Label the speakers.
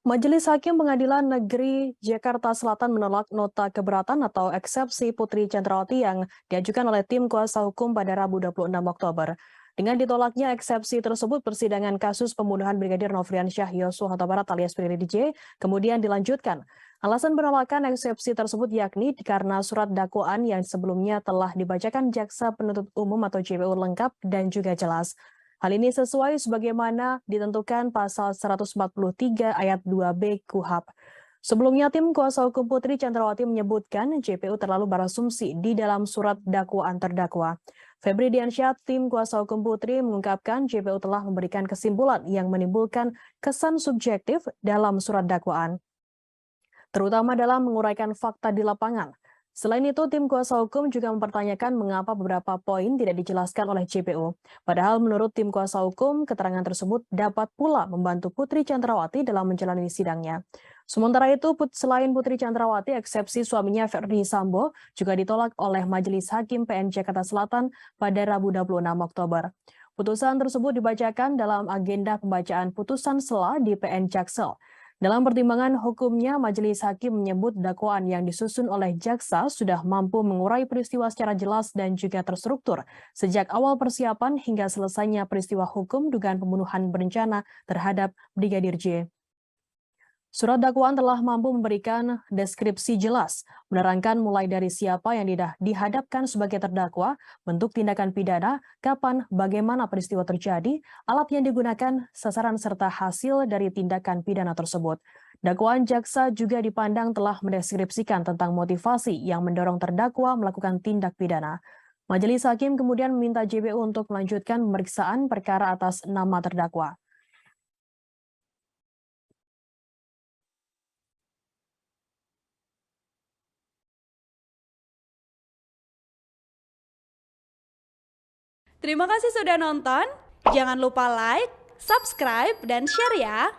Speaker 1: Majelis Hakim Pengadilan Negeri Jakarta Selatan menolak nota keberatan atau eksepsi Putri Chandrawati yang diajukan oleh tim kuasa hukum pada Rabu 26 Oktober. Dengan ditolaknya eksepsi tersebut, persidangan kasus pembunuhan Brigadir Nofriansyah Yosua Huta Barat alias Brigadir J kemudian dilanjutkan. Alasan penolakan eksepsi tersebut yakni karena surat dakwaan yang sebelumnya telah dibacakan Jaksa Penuntut Umum atau JPU lengkap dan juga jelas. Hal ini sesuai sebagaimana ditentukan pasal 143 ayat 2B KUHP. Sebelumnya, tim kuasa hukum Putri Chandrawati menyebutkan JPU terlalu berasumsi di dalam surat dakwaan terdakwa. Febri Diansyah, tim kuasa hukum Putri, mengungkapkan JPU telah memberikan kesimpulan yang menimbulkan kesan subjektif dalam surat dakwaan, terutama dalam menguraikan fakta di lapangan. Selain itu, tim kuasa hukum juga mempertanyakan mengapa beberapa poin tidak dijelaskan oleh JPU. Padahal menurut tim kuasa hukum, keterangan tersebut dapat pula membantu Putri Chandrawati dalam menjalani sidangnya. Sementara itu, selain Putri Chandrawati, eksepsi suaminya Verdi Sambo juga ditolak oleh Majelis Hakim PN Jakarta Selatan pada Rabu 26 Oktober. Putusan tersebut dibacakan dalam agenda pembacaan putusan sela di PN Jaksel. Dalam pertimbangan hukumnya, Majelis Hakim menyebut dakwaan yang disusun oleh jaksa sudah mampu mengurai peristiwa secara jelas dan juga terstruktur sejak awal persiapan hingga selesainya peristiwa hukum dugaan pembunuhan berencana terhadap Brigadir J. Surat dakwaan telah mampu memberikan deskripsi jelas, menerangkan mulai dari siapa yang dihadapkan sebagai terdakwa, bentuk tindakan pidana, kapan, bagaimana peristiwa terjadi, alat yang digunakan, sasaran serta hasil dari tindakan pidana tersebut. Dakwaan jaksa juga dipandang telah mendeskripsikan tentang motivasi yang mendorong terdakwa melakukan tindak pidana. Majelis Hakim kemudian meminta JPU untuk melanjutkan pemeriksaan perkara atas nama terdakwa.
Speaker 2: Terima kasih sudah nonton. Jangan lupa like, subscribe, dan share ya.